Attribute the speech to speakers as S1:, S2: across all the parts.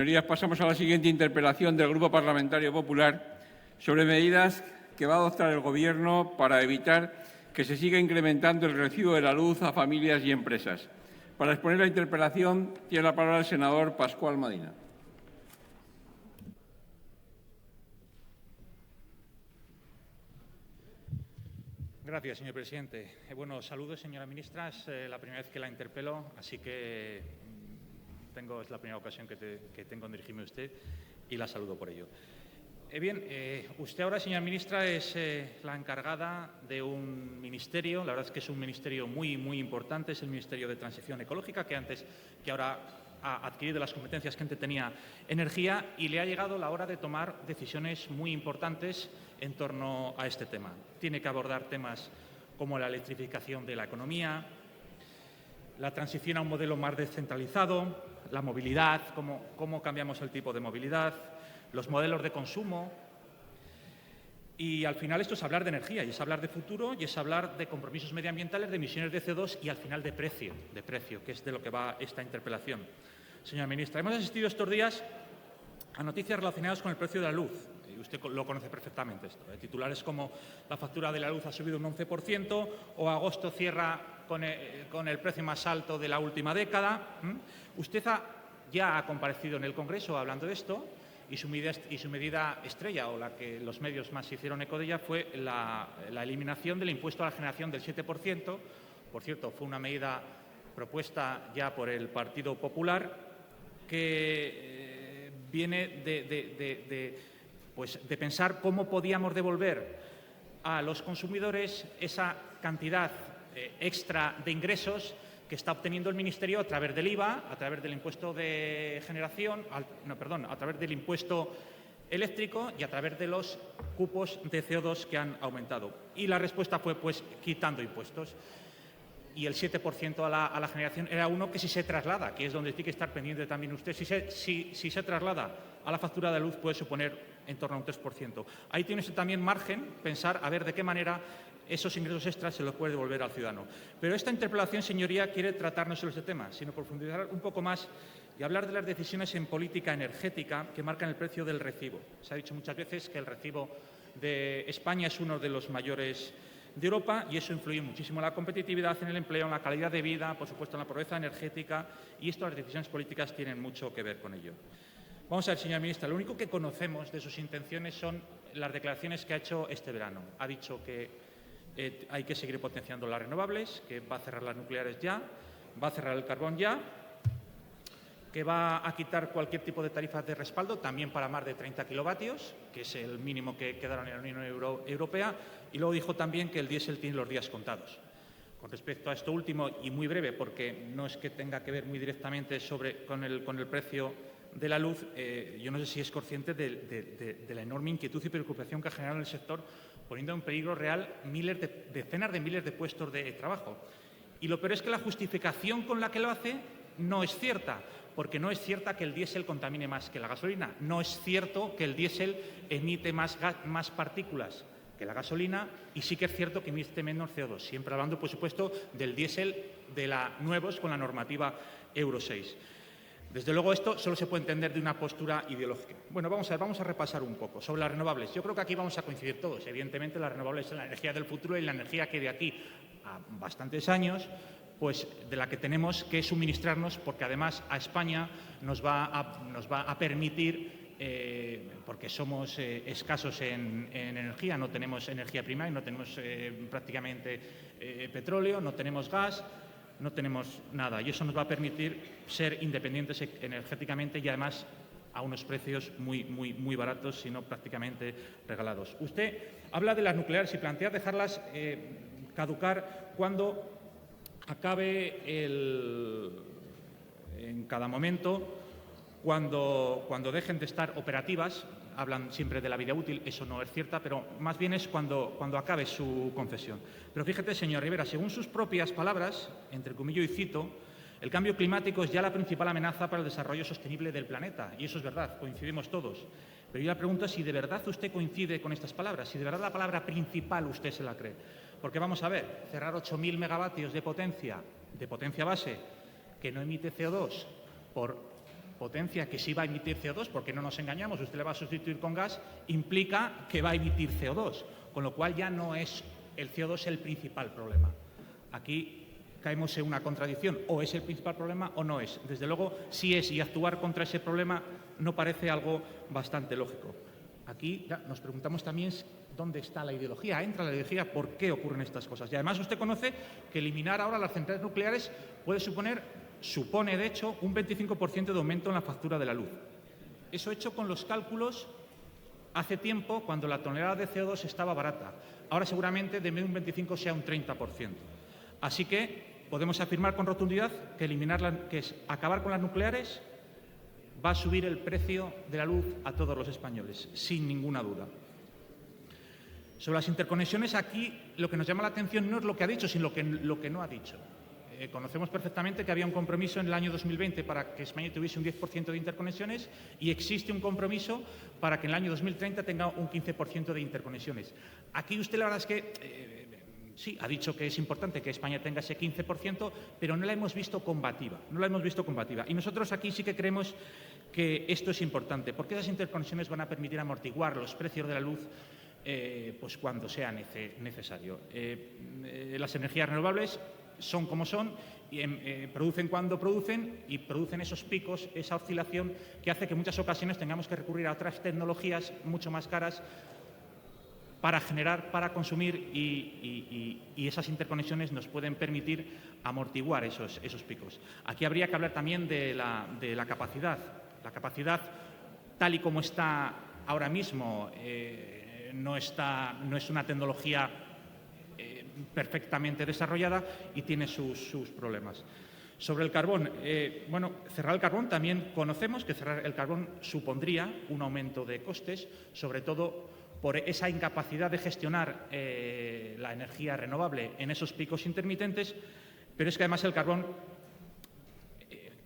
S1: Señorías, pasamos a la siguiente interpelación del Grupo Parlamentario Popular sobre medidas que va a adoptar el Gobierno para evitar que se siga incrementando el recibo de la luz a familias y empresas. Para exponer la interpelación tiene la palabra el senador Pascual Madina.
S2: Gracias, señor presidente. Bueno, saludos, señora ministra. Es la primera vez que la interpelo, así que es la primera ocasión que tengo en dirigirme a usted y la saludo por ello. Usted ahora, señora ministra, es la encargada de un ministerio, la verdad es que es un ministerio muy importante, es el Ministerio de Transición Ecológica, que ahora ha adquirido las competencias que antes tenía energía, y le ha llegado la hora de tomar decisiones muy importantes en torno a este tema. Tiene que abordar temas como la electrificación de la economía, la transición a un modelo más descentralizado, la movilidad, cómo cambiamos el tipo de movilidad, los modelos de consumo. Y al final esto es hablar de energía, y es hablar de futuro, y es hablar de compromisos medioambientales, de emisiones de CO2 y al final de precio, que es de lo que va esta interpelación. Señora ministra, hemos asistido estos días a noticias relacionadas con el precio de la luz. Y usted lo conoce perfectamente esto. Titulares como la factura de la luz ha subido un 11% o agosto cierra con el precio más alto de la última década. Usted ya ha comparecido en el Congreso hablando de esto, y su medida estrella, o la que los medios más hicieron eco de ella, fue la eliminación del impuesto a la generación del 7%. Por cierto, fue una medida propuesta ya por el Partido Popular, que viene de pensar cómo podíamos devolver a los consumidores esa cantidad extra de ingresos que está obteniendo el Ministerio a través del IVA, a través del impuesto de generación, a través del impuesto eléctrico y a través de los cupos de CO2 que han aumentado. Y la respuesta fue, quitando impuestos. Y el 7% a la generación era uno que, si se traslada, que es donde tiene que estar pendiente también usted, si se traslada a la factura de luz, puede suponer en torno a un 3%. Ahí tiene usted también margen pensar a ver de qué manera esos ingresos extras se los puede devolver al ciudadano. Pero esta interpelación, señoría, quiere tratar no solo este tema, sino profundizar un poco más y hablar de las decisiones en política energética que marcan el precio del recibo. Se ha dicho muchas veces que el recibo de España es uno de los mayores de Europa, y eso influye muchísimo en la competitividad, en el empleo, en la calidad de vida, por supuesto en la pobreza energética, y estas decisiones políticas tienen mucho que ver con ello. Vamos a ver, señora ministra, lo único que conocemos de sus intenciones son las declaraciones que ha hecho este verano. Ha dicho que hay que seguir potenciando las renovables, que va a cerrar las nucleares ya, va a cerrar el carbón ya, que va a quitar cualquier tipo de tarifas de respaldo, también para más de 30 kilovatios, que es el mínimo que quedaron en la Unión Europea, y luego dijo también que el diésel tiene los días contados. Con respecto a esto último, y muy breve, porque no es que tenga que ver muy directamente con el precio de la luz, yo no sé si es consciente de la enorme inquietud y preocupación que ha generado en el sector, poniendo en peligro real decenas de miles de puestos de trabajo. Y lo peor es que la justificación con la que lo hace no es cierta, porque no es cierta que el diésel contamine más que la gasolina, no es cierto que el diésel emite más partículas que la gasolina, y sí que es cierto que emite menos CO2, siempre hablando, por supuesto, del diésel de la nuevos con la normativa Euro 6. Desde luego, esto solo se puede entender de una postura ideológica. Bueno, vamos a repasar un poco sobre las renovables. Yo creo que aquí vamos a coincidir todos. Evidentemente, las renovables son la energía del futuro y la energía que de aquí a bastantes años, de la que tenemos que suministrarnos, porque además a España nos va a permitir, porque somos escasos en energía, no tenemos energía primaria, no tenemos prácticamente petróleo, no tenemos gas, no tenemos nada, y eso nos va a permitir ser independientes energéticamente, y además a unos precios muy baratos, sino prácticamente regalados. Usted habla de las nucleares y plantea dejarlas caducar cuando acabe en cada momento, cuando dejen de estar operativas. Hablan siempre de la vida útil, eso no es cierta, pero más bien es cuando acabe su concesión. Pero fíjate, señor Rivera, según sus propias palabras, entrecomillo y cito, el cambio climático es ya la principal amenaza para el desarrollo sostenible del planeta, y eso es verdad, coincidimos todos. Pero yo le pregunto si de verdad usted coincide con estas palabras, si de verdad la palabra principal usted se la cree. Porque vamos a ver, cerrar 8.000 megavatios de potencia base que no emite CO2 por potencia que sí va a emitir CO2, porque no nos engañamos, usted le va a sustituir con gas, implica que va a emitir CO2, con lo cual ya no es el CO2 el principal problema. Aquí caemos en una contradicción, o es el principal problema o no es. Desde luego, sí es, y actuar contra ese problema no parece algo bastante lógico. Aquí ya nos preguntamos también dónde está la ideología, entra la ideología, por qué ocurren estas cosas. Y además usted conoce que eliminar ahora las centrales nucleares supone de hecho un 25% de aumento en la factura de la luz. Eso hecho con los cálculos hace tiempo, cuando la tonelada de CO2 estaba barata. Ahora seguramente de un 25 sea un 30%. Así que podemos afirmar con rotundidad que acabar con las nucleares va a subir el precio de la luz a todos los españoles, sin ninguna duda. Sobre las interconexiones, aquí lo que nos llama la atención no es lo que ha dicho, sino lo que no ha dicho. Conocemos perfectamente que había un compromiso en el año 2020 para que España tuviese un 10% de interconexiones y existe un compromiso para que en el año 2030 tenga un 15% de interconexiones. Aquí usted la verdad es que sí, ha dicho que es importante que España tenga ese 15%, pero no la hemos visto combativa. No la hemos visto combativa. Y nosotros aquí sí que creemos que esto es importante, porque esas interconexiones van a permitir amortiguar los precios de la luz pues cuando sea necesario. Las energías renovables son como son, y producen cuando producen y producen esos picos, esa oscilación que hace que en muchas ocasiones tengamos que recurrir a otras tecnologías mucho más caras para generar, para consumir y esas interconexiones nos pueden permitir amortiguar esos picos. Aquí habría que hablar también de la capacidad. La capacidad, tal y como está ahora mismo, no es una tecnología perfectamente desarrollada y tiene sus problemas. Sobre el carbón, cerrar el carbón, también conocemos que cerrar el carbón supondría un aumento de costes, sobre todo por esa incapacidad de gestionar la energía renovable en esos picos intermitentes, pero es que además el carbón,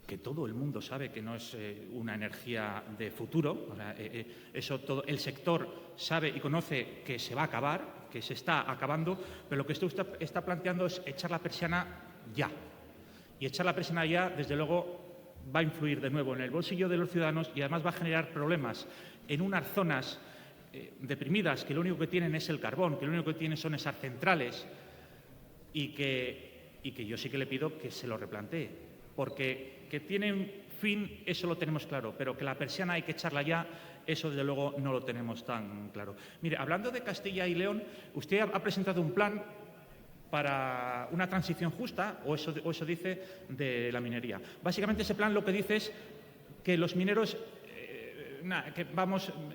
S2: que todo el mundo sabe que no es una energía de futuro, o sea, eso todo el sector sabe y conoce que se va a acabar, que se está acabando, pero lo que usted está planteando es echar la persiana ya. Y echar la persiana ya, desde luego, va a influir de nuevo en el bolsillo de los ciudadanos y además va a generar problemas en unas zonas deprimidas que lo único que tienen es el carbón, que lo único que tienen son esas centrales y que yo sí que le pido que se lo replantee, porque que tienen fin, eso lo tenemos claro, pero que la persiana hay que echarla ya, eso desde luego no lo tenemos tan claro. Mire, hablando de Castilla y León, usted ha presentado un plan para una transición justa, o eso dice, de la minería. Básicamente ese plan lo que dice es que los mineros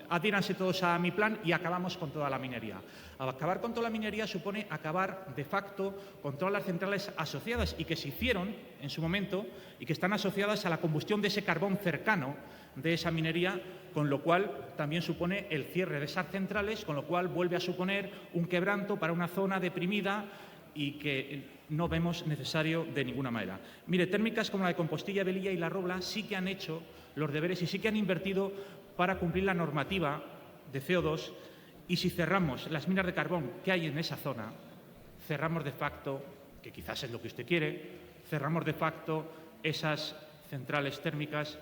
S2: adhíranse todos a mi plan y acabamos con toda la minería. Acabar con toda la minería supone acabar de facto con todas las centrales asociadas y que se hicieron en su momento y que están asociadas a la combustión de ese carbón cercano de esa minería, con lo cual también supone el cierre de esas centrales, con lo cual vuelve a suponer un quebranto para una zona deprimida y que no vemos necesario de ninguna manera. Mire, térmicas como la de Compostilla, Velilla y La Robla sí que han hecho los deberes y sí que han invertido para cumplir la normativa de CO2 y si cerramos las minas de carbón que hay en esa zona, cerramos de facto, que quizás es lo que usted quiere, cerramos de facto esas centrales térmicas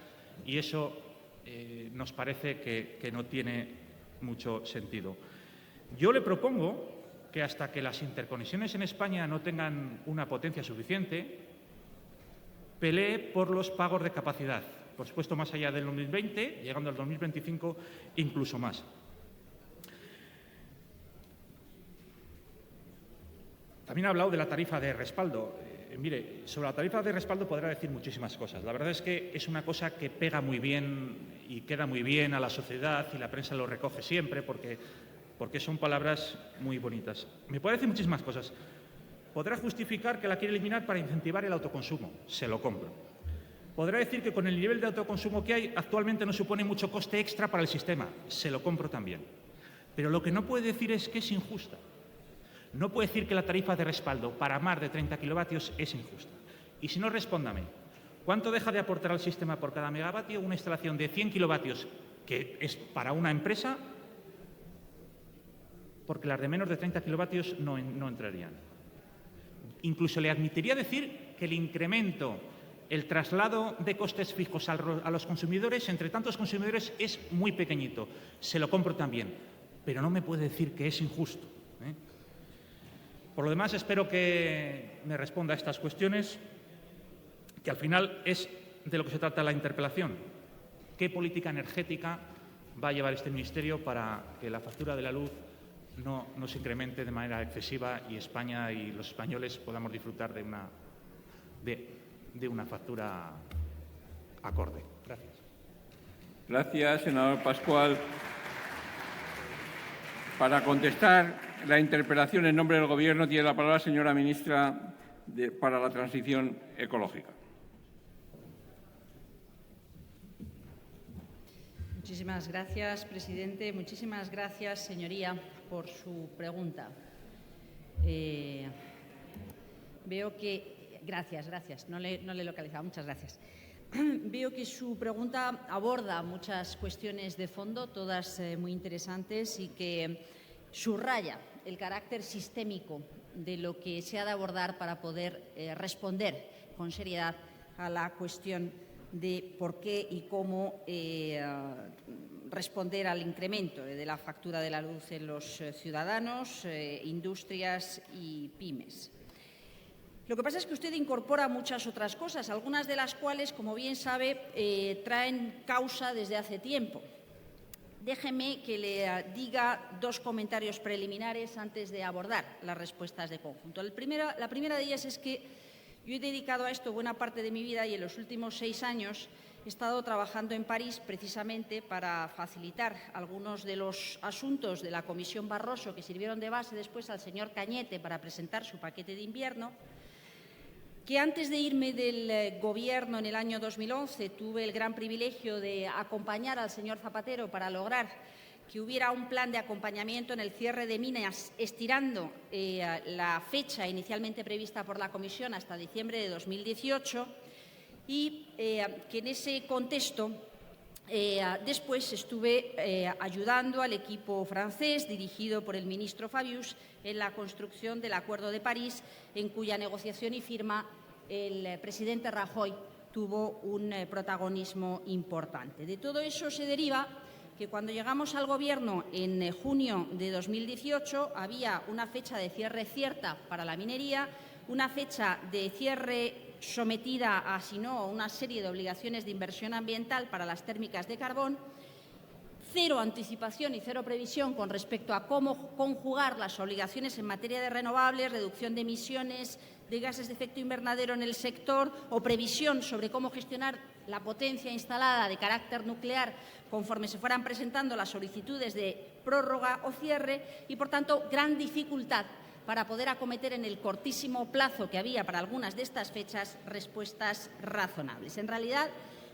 S2: y eso nos parece que no tiene mucho sentido. Yo le propongo que hasta que las interconexiones en España no tengan una potencia suficiente, pelee por los pagos de capacidad, por supuesto más allá del 2020, llegando al 2025 incluso más. También ha hablado de la tarifa de respaldo. Mire, sobre la tarifa de respaldo podrá decir muchísimas cosas. La verdad es que es una cosa que pega muy bien y queda muy bien a la sociedad y la prensa lo recoge siempre porque son palabras muy bonitas. Me puede decir muchísimas cosas. Podrá justificar que la quiere eliminar para incentivar el autoconsumo. Se lo compro. Podrá decir que con el nivel de autoconsumo que hay actualmente no supone mucho coste extra para el sistema. Se lo compro también. Pero lo que no puede decir es que es injusta. No puede decir que la tarifa de respaldo para más de 30 kilovatios es injusta. Y si no, respóndame. ¿Cuánto deja de aportar al sistema por cada megavatio una instalación de 100 kilovatios que es para una empresa? Porque las de menos de 30 kilovatios no entrarían. Incluso le admitiría decir que el incremento el traslado de costes fijos a los consumidores, entre tantos consumidores, es muy pequeñito. Se lo compro también, pero no me puede decir que es injusto, ¿eh? Por lo demás, espero que me responda a estas cuestiones, que al final es de lo que se trata la interpelación. ¿Qué política energética va a llevar este Ministerio para que la factura de la luz no se incremente de manera excesiva y España y los españoles podamos disfrutar de una factura acorde? Gracias.
S1: Gracias, senador Pascual. Para contestar la interpelación en nombre del Gobierno tiene la palabra la señora ministra para la Transición Ecológica.
S3: Muchísimas gracias, presidente. Muchísimas gracias, señoría, por su pregunta. Veo que... Gracias. No le he localizado. Muchas gracias. Veo que su pregunta aborda muchas cuestiones de fondo, todas muy interesantes, y que subraya el carácter sistémico de lo que se ha de abordar para poder responder con seriedad a la cuestión de por qué y cómo responder al incremento de la factura de la luz en los ciudadanos, industrias y pymes. Lo que pasa es que usted incorpora muchas otras cosas, algunas de las cuales, como bien sabe, traen causa desde hace tiempo. Déjeme que le diga dos comentarios preliminares antes de abordar las respuestas de conjunto. La primera de ellas es que yo he dedicado a esto buena parte de mi vida y en los últimos 6 años he estado trabajando en París precisamente para facilitar algunos de los asuntos de la Comisión Barroso que sirvieron de base después al señor Cañete para presentar su paquete de invierno, que antes de irme del Gobierno en el año 2011 tuve el gran privilegio de acompañar al señor Zapatero para lograr que hubiera un plan de acompañamiento en el cierre de minas, estirando la fecha inicialmente prevista por la Comisión hasta diciembre de 2018 y que en ese contexto después estuve ayudando al equipo francés dirigido por el ministro Fabius en la construcción del Acuerdo de París, en cuya negociación y firma el presidente Rajoy tuvo un protagonismo importante. De todo eso se deriva que cuando llegamos al Gobierno en junio de 2018 había una fecha de cierre cierta para la minería, una fecha de cierre sometida a, si no, una serie de obligaciones de inversión ambiental para las térmicas de carbón, cero anticipación y cero previsión con respecto a cómo conjugar las obligaciones en materia de renovables, reducción de emisiones de gases de efecto invernadero en el sector o previsión sobre cómo gestionar la potencia instalada de carácter nuclear conforme se fueran presentando las solicitudes de prórroga o cierre y, por tanto, gran dificultad para poder acometer en el cortísimo plazo que había para algunas de estas fechas respuestas razonables. En realidad,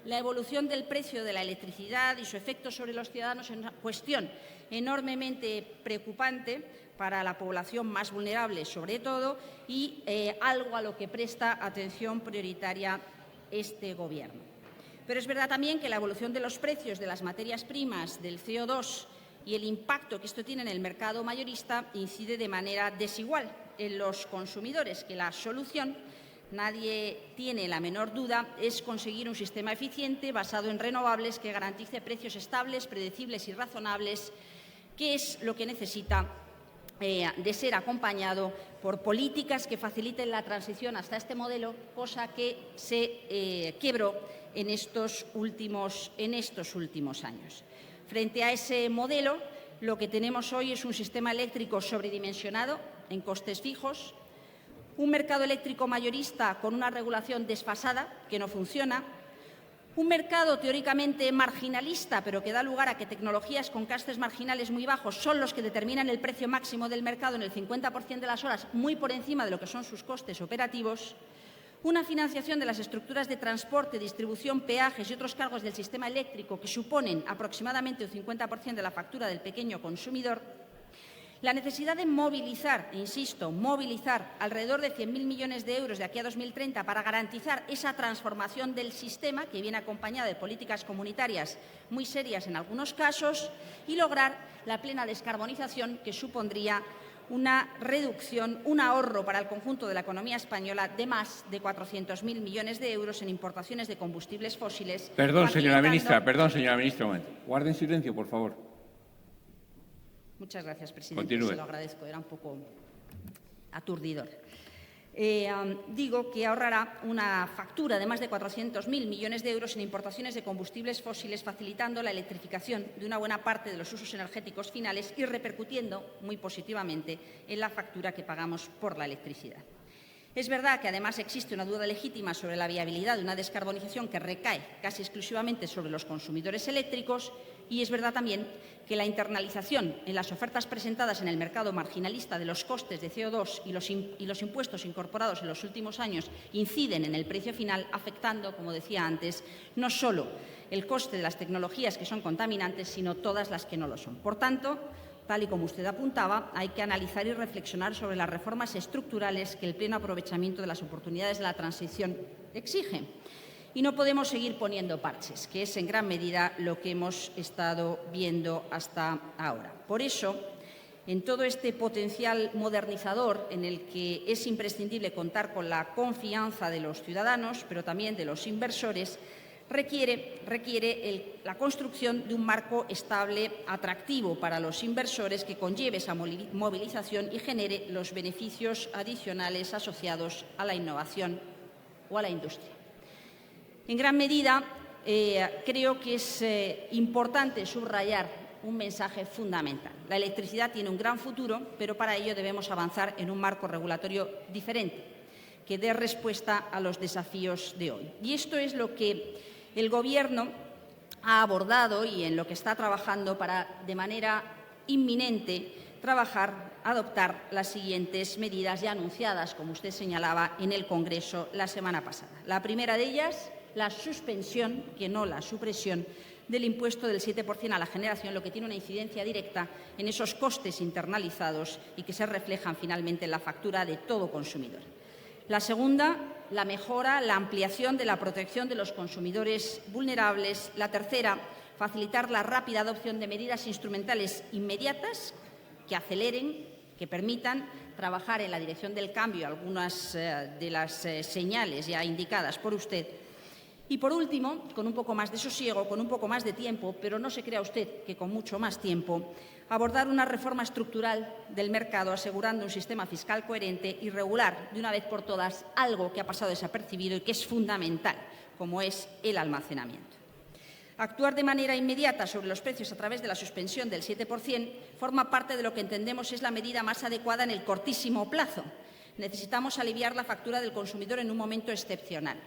S3: la evolución del precio de la electricidad y su efecto sobre los ciudadanos es una cuestión enormemente preocupante para la población más vulnerable, sobre todo, y algo a lo que presta atención prioritaria este Gobierno. Pero es verdad también que la evolución de los precios de las materias primas, del CO2 y el impacto que esto tiene en el mercado mayorista incide de manera desigual en los consumidores, que la solución, nadie tiene la menor duda, es conseguir un sistema eficiente basado en renovables que garantice precios estables, predecibles y razonables, que es lo que necesita de ser acompañado por políticas que faciliten la transición hasta este modelo, cosa que se quebró en estos últimos años. Frente a ese modelo, lo que tenemos hoy es un sistema eléctrico sobredimensionado en costes fijos, un mercado eléctrico mayorista con una regulación desfasada que no funciona, un mercado teóricamente marginalista, pero que da lugar a que tecnologías con costes marginales muy bajos son los que determinan el precio máximo del mercado en el 50% de las horas, muy por encima de lo que son sus costes operativos, una financiación de las estructuras de transporte, distribución, peajes y otros cargos del sistema eléctrico que suponen aproximadamente un 50% de la factura del pequeño consumidor, la necesidad de movilizar, insisto, movilizar alrededor de 100.000 millones de euros de aquí a 2030 para garantizar esa transformación del sistema, que viene acompañada de políticas comunitarias muy serias en algunos casos, y lograr la plena descarbonización, que supondría una reducción, un ahorro para el conjunto de la economía española de más de 400.000 millones de euros en importaciones de combustibles fósiles.
S1: Perdón, señora ministra, un momento. Guarden silencio, por favor.
S3: Muchas gracias, presidente.
S1: Continúe.
S3: Se lo agradezco. Era un poco aturdidor. Digo que ahorrará una factura de más de 400.000 millones de euros en importaciones de combustibles fósiles, facilitando la electrificación de una buena parte de los usos energéticos finales y repercutiendo muy positivamente en la factura que pagamos por la electricidad. Es verdad que, además, existe una duda legítima sobre la viabilidad de una descarbonización que recae casi exclusivamente sobre los consumidores eléctricos, y es verdad también que la internalización en las ofertas presentadas en el mercado marginalista de los costes de CO2 y los impuestos incorporados en los últimos años inciden en el precio final, afectando, como decía antes, no solo el coste de las tecnologías que son contaminantes, sino todas las que no lo son. Por tanto, tal y como usted apuntaba, hay que analizar y reflexionar sobre las reformas estructurales que el pleno aprovechamiento de las oportunidades de la transición exige. Y no podemos seguir poniendo parches, que es en gran medida lo que hemos estado viendo hasta ahora. Por eso, en todo este potencial modernizador en el que es imprescindible contar con la confianza de los ciudadanos, pero también de los inversores, requiere la construcción de un marco estable, atractivo para los inversores, que conlleve esa movilización y genere los beneficios adicionales asociados a la innovación o a la industria. En gran medida, creo que es importante subrayar un mensaje fundamental. La electricidad tiene un gran futuro, pero para ello debemos avanzar en un marco regulatorio diferente, que dé respuesta a los desafíos de hoy. Y esto es lo que el Gobierno ha abordado y en lo que está trabajando para, de manera inminente, adoptar las siguientes medidas ya anunciadas, como usted señalaba, en el Congreso la semana pasada. La primera de ellas, la suspensión, que no la supresión, del impuesto del 7% a la generación, lo que tiene una incidencia directa en esos costes internalizados y que se reflejan finalmente en la factura de todo consumidor. La segunda, la mejora, la ampliación de la protección de los consumidores vulnerables. La tercera, facilitar la rápida adopción de medidas instrumentales inmediatas que aceleren, que permitan trabajar en la dirección del cambio algunas de las señales ya indicadas por usted. Y, por último, con un poco más de sosiego, con un poco más de tiempo, pero no se crea usted que con mucho más tiempo, abordar una reforma estructural del mercado, asegurando un sistema fiscal coherente y regular de una vez por todas algo que ha pasado desapercibido y que es fundamental, como es el almacenamiento. Actuar de manera inmediata sobre los precios a través de la suspensión del 7% forma parte de lo que entendemos es la medida más adecuada en el cortísimo plazo. Necesitamos aliviar la factura del consumidor en un momento excepcional.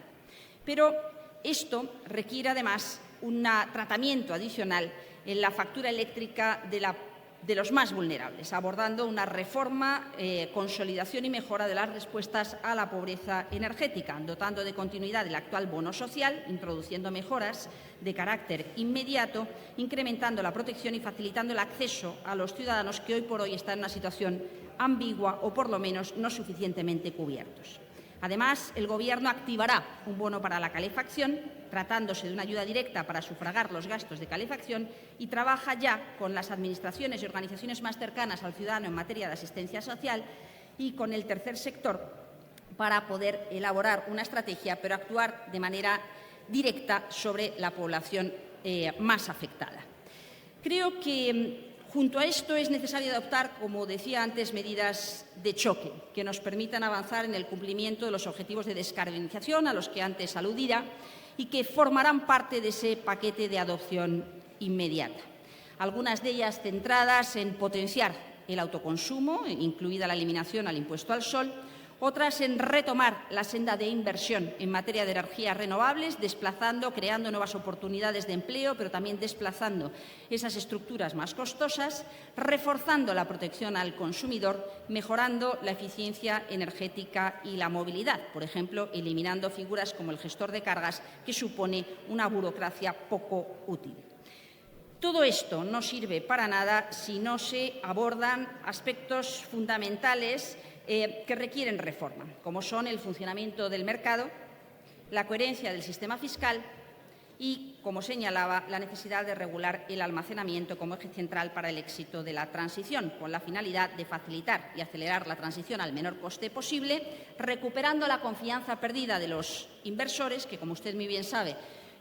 S3: Pero esto requiere, además, un tratamiento adicional en la factura eléctrica de los más vulnerables, abordando una reforma, consolidación y mejora de las respuestas a la pobreza energética, dotando de continuidad el actual bono social, introduciendo mejoras de carácter inmediato, incrementando la protección y facilitando el acceso a los ciudadanos que hoy por hoy están en una situación ambigua o, por lo menos, no suficientemente cubiertos. Además, el Gobierno activará un bono para la calefacción, tratándose de una ayuda directa para sufragar los gastos de calefacción, y trabaja ya con las administraciones y organizaciones más cercanas al ciudadano en materia de asistencia social y con el tercer sector para poder elaborar una estrategia, pero actuar de manera directa sobre la población más afectada. Creo que junto a esto es necesario adoptar, como decía antes, medidas de choque que nos permitan avanzar en el cumplimiento de los objetivos de descarbonización a los que antes aludía y que formarán parte de ese paquete de adopción inmediata. Algunas de ellas centradas en potenciar el autoconsumo, incluida la eliminación al impuesto al sol, otras en retomar la senda de inversión en materia de energías renovables, creando nuevas oportunidades de empleo, pero también desplazando esas estructuras más costosas, reforzando la protección al consumidor, mejorando la eficiencia energética y la movilidad, por ejemplo, eliminando figuras como el gestor de cargas, que supone una burocracia poco útil. Todo esto no sirve para nada si no se abordan aspectos fundamentales que requieren reforma, como son el funcionamiento del mercado, la coherencia del sistema fiscal y como señalaba, la necesidad de regular el almacenamiento como eje central para el éxito de la transición, con la finalidad de facilitar y acelerar la transición al menor coste posible, recuperando la confianza perdida de los inversores, que, como usted muy bien sabe,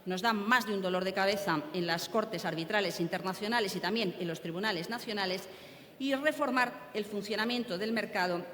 S3: nos dan más de un dolor de cabeza en las Cortes arbitrales internacionales y también en los tribunales nacionales, y reformar el funcionamiento del mercado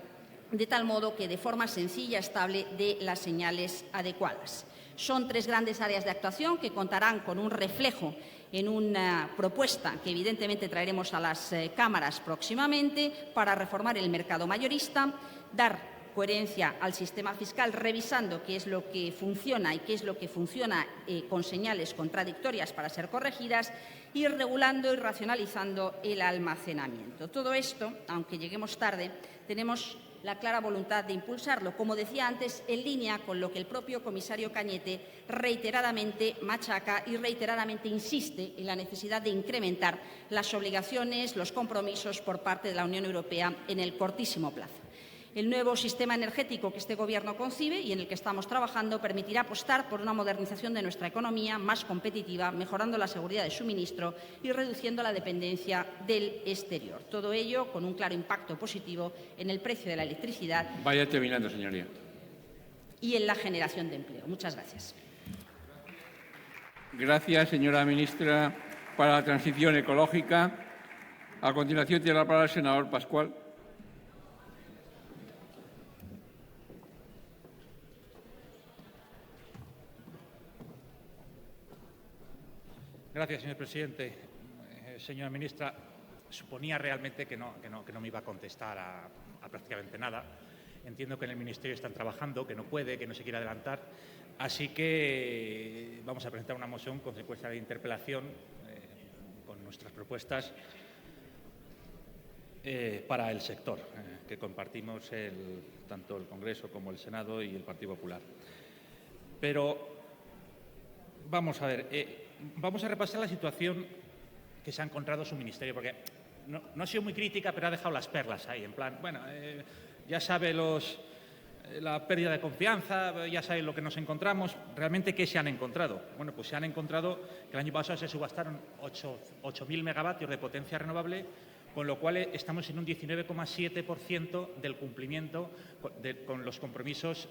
S3: de tal modo que, de forma sencilla y estable, dé las señales adecuadas. Son 3 grandes áreas de actuación que contarán con un reflejo en una propuesta que evidentemente traeremos a las cámaras próximamente para reformar el mercado mayorista, dar coherencia al sistema fiscal revisando qué es lo que funciona y qué es lo que funciona con señales contradictorias para ser corregidas, y regulando y racionalizando el almacenamiento. Todo esto, aunque lleguemos tarde, tenemos la clara voluntad de impulsarlo, como decía antes, en línea con lo que el propio comisario Cañete reiteradamente machaca y reiteradamente insiste en la necesidad de incrementar las obligaciones, los compromisos por parte de la Unión Europea en el cortísimo plazo. El nuevo sistema energético que este Gobierno concibe y en el que estamos trabajando permitirá apostar por una modernización de nuestra economía más competitiva, mejorando la seguridad de suministro y reduciendo la dependencia del exterior. Todo ello con un claro impacto positivo en el precio de la electricidad.
S1: Vaya terminando, señoría.
S3: Y en la generación de empleo. Muchas gracias.
S1: Gracias, señora ministra para la Transición Ecológica. A continuación tiene la palabra el senador Pascual.
S2: Gracias, señor presidente. Señora ministra, suponía realmente que no me iba a contestar a prácticamente nada. Entiendo que en el Ministerio están trabajando, que no puede, que no se quiere adelantar. Así que vamos a presentar una moción consecuencia de interpelación con nuestras propuestas para el sector, que compartimos tanto el Congreso como el Senado y el Partido Popular. Pero vamos a ver. Vamos a repasar la situación que se ha encontrado su ministerio, porque no ha sido muy crítica, pero ha dejado las perlas ahí, en plan, bueno, ya sabe la pérdida de confianza, ya sabe lo que nos encontramos. ¿Realmente qué se han encontrado? Bueno, pues se han encontrado que el año pasado se subastaron 8.000 megavatios de potencia renovable, con lo cual estamos en un 19,7% del cumplimiento con los compromisos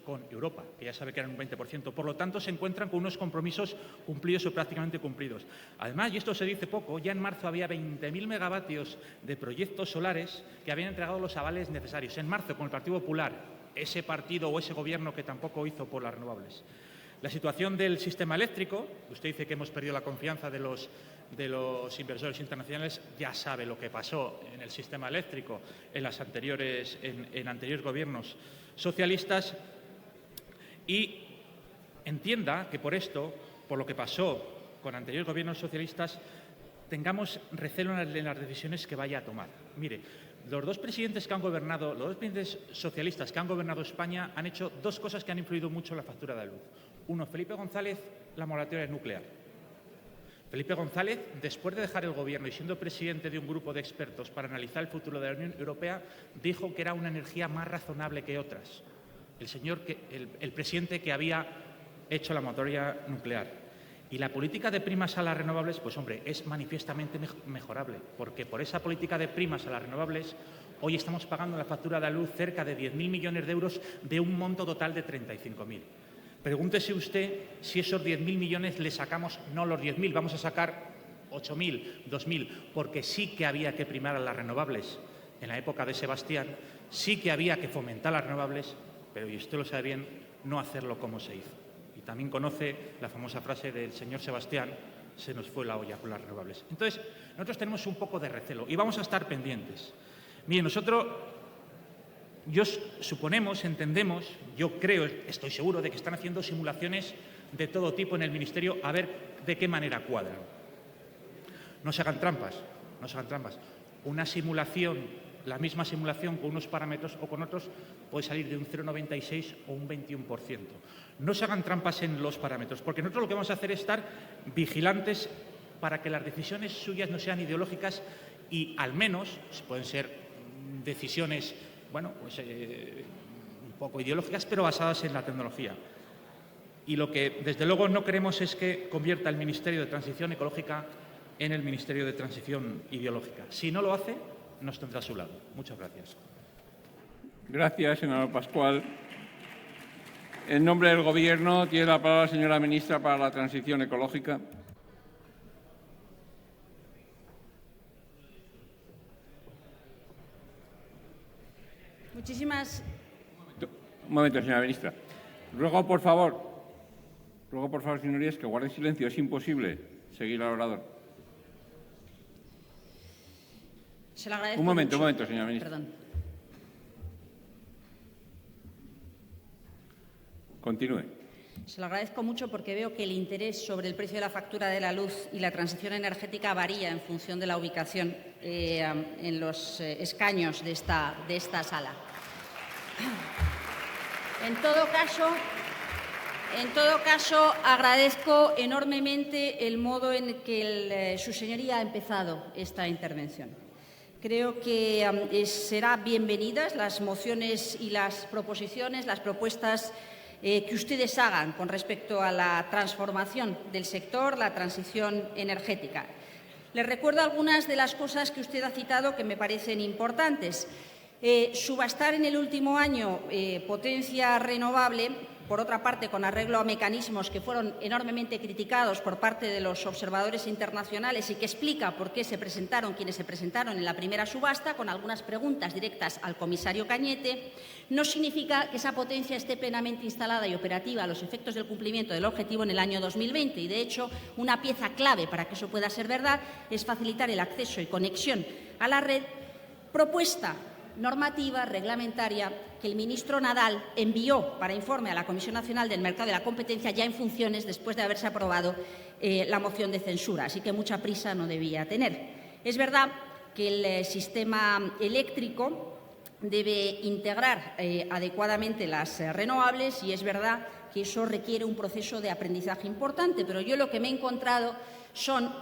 S2: con Europa, que ya sabe que eran un 20%. Por lo tanto, se encuentran con unos compromisos cumplidos o prácticamente cumplidos. Además, y esto se dice poco, ya en marzo había 20.000 megavatios de proyectos solares que habían entregado los avales necesarios. En marzo, con el Partido Popular, ese partido o ese Gobierno que tampoco hizo por las renovables. La situación del sistema eléctrico, usted dice que hemos perdido la confianza de los inversores internacionales, ya sabe lo que pasó en el sistema eléctrico en anteriores gobiernos socialistas, y entienda que por esto, por lo que pasó con anteriores gobiernos socialistas, tengamos recelo en las decisiones que vaya a tomar. Mire, los dos presidentes socialistas que han gobernado España han hecho 2 cosas que han influido mucho en la factura de la luz. Uno, Felipe González, la moratoria nuclear. Felipe González, después de dejar el Gobierno y siendo presidente de un grupo de expertos para analizar el futuro de la Unión Europea, dijo que era una energía más razonable que otras. El presidente que había hecho la moratoria nuclear. Y la política de primas a las renovables, pues hombre, es manifiestamente mejorable, porque por esa política de primas a las renovables hoy estamos pagando la factura de la luz cerca de 10.000 millones de euros de un monto total de 35.000. Pregúntese usted si esos 10.000 millones le sacamos, no los 10.000, vamos a sacar 8.000, 2.000, porque sí que había que primar a las renovables en la época de Sebastián, sí que había que fomentar las renovables, pero, y usted lo sabe bien, no hacerlo como se hizo. Y también conoce la famosa frase del señor Sebastián, se nos fue la olla con las renovables. Entonces, nosotros tenemos un poco de recelo y vamos a estar pendientes. Mire, entendemos, yo creo, estoy seguro de que están haciendo simulaciones de todo tipo en el Ministerio a ver de qué manera cuadran. No se hagan trampas. Una simulación, la misma simulación con unos parámetros o con otros, puede salir de un 0,96 o un 21%. No se hagan trampas en los parámetros, porque nosotros lo que vamos a hacer es estar vigilantes para que las decisiones suyas no sean ideológicas y al menos, pueden ser decisiones un poco ideológicas, pero basadas en la tecnología. Y lo que, desde luego, no queremos es que convierta el Ministerio de Transición Ecológica en el Ministerio de Transición Ideológica. Si no lo hace, nos tendrá a su lado. Muchas gracias.
S1: Gracias, senador Pascual. En nombre del Gobierno, tiene la palabra la señora ministra para la Transición Ecológica.
S3: Muchísimas.
S1: Un momento, señora ministra. Ruego, por favor, señorías, que guarden silencio. Es imposible seguir al orador.
S3: Se lo agradezco
S1: Un momento,
S3: mucho.
S1: señora ministra.
S3: Perdón.
S1: Continúe.
S3: Se lo agradezco mucho porque veo que el interés sobre el precio de la factura de la luz y la transición energética varía en función de la ubicación en los escaños de esta sala. En todo caso, agradezco enormemente el modo en que su señoría ha empezado esta intervención. Creo que serán bienvenidas las mociones y las proposiciones, las propuestas que ustedes hagan con respecto a la transformación del sector, la transición energética. Les recuerdo algunas de las cosas que usted ha citado que me parecen importantes. Subastar en el último año potencia renovable, por otra parte, con arreglo a mecanismos que fueron enormemente criticados por parte de los observadores internacionales y que explica por qué se presentaron quienes se presentaron en la primera subasta, con algunas preguntas directas al comisario Cañete, no significa que esa potencia esté plenamente instalada y operativa a los efectos del cumplimiento del objetivo en el año 2020. Y, de hecho, una pieza clave para que eso pueda ser verdad es facilitar el acceso y conexión a la red propuesta normativa reglamentaria que el ministro Nadal envió para informe a la Comisión Nacional del Mercado de la Competencia ya en funciones después de haberse aprobado la moción de censura, así que mucha prisa no debía tener. Es verdad que el sistema eléctrico debe integrar adecuadamente las renovables y es verdad que eso requiere un proceso de aprendizaje importante, pero yo lo que me he encontrado son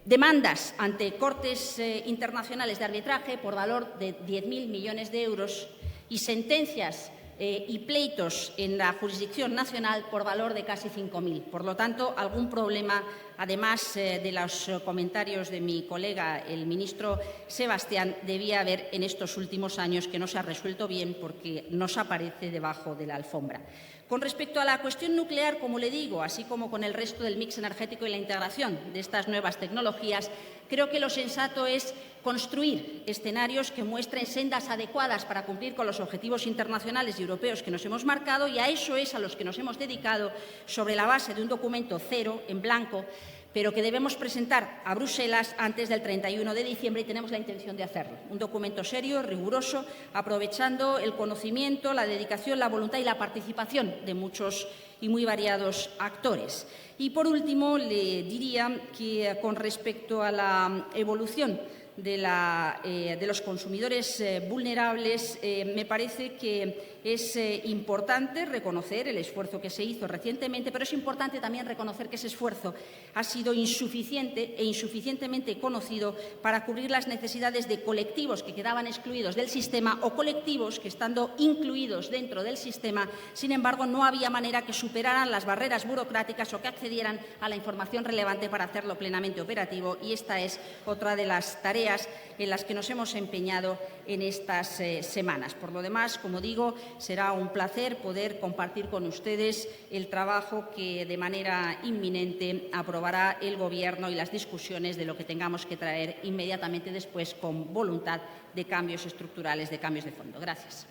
S3: demandas ante cortes internacionales de arbitraje por valor de 10.000 millones de euros y sentencias y pleitos en la jurisdicción nacional por valor de casi 5.000. Por lo tanto, algún problema, además de los comentarios de mi colega, el ministro Sebastián, debía haber en estos últimos años que no se ha resuelto bien porque nos aparece debajo de la alfombra. Con respecto a la cuestión nuclear, como le digo, así como con el resto del mix energético y la integración de estas nuevas tecnologías, creo que lo sensato es construir escenarios que muestren sendas adecuadas para cumplir con los objetivos internacionales y europeos que nos hemos marcado, y a eso es a los que nos hemos dedicado sobre la base de un documento cero, en blanco, pero que debemos presentar a Bruselas antes del 31 de diciembre y tenemos la intención de hacerlo. Un documento serio, riguroso, aprovechando el conocimiento, la dedicación, la voluntad y la participación de muchos y muy variados actores. Y, por último, le diría que con respecto a la evolución de los consumidores vulnerables, me parece que es importante reconocer el esfuerzo que se hizo recientemente, pero es importante también reconocer que ese esfuerzo ha sido insuficiente e insuficientemente conocido para cubrir las necesidades de colectivos que quedaban excluidos del sistema o colectivos que, estando incluidos dentro del sistema, sin embargo, no había manera que superaran las barreras burocráticas o que accedieran a la información relevante para hacerlo plenamente operativo. Y esta es otra de las tareas en las que nos hemos empeñado en estas semanas. Por lo demás, como digo, será un placer poder compartir con ustedes el trabajo que de manera inminente aprobará el Gobierno y las discusiones de lo que tengamos que traer inmediatamente después con voluntad de cambios estructurales, de cambios de fondo. Gracias.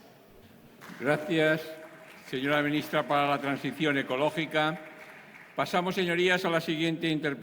S1: Gracias, señora ministra para la Transición Ecológica. Pasamos, señorías, a la siguiente interpelación.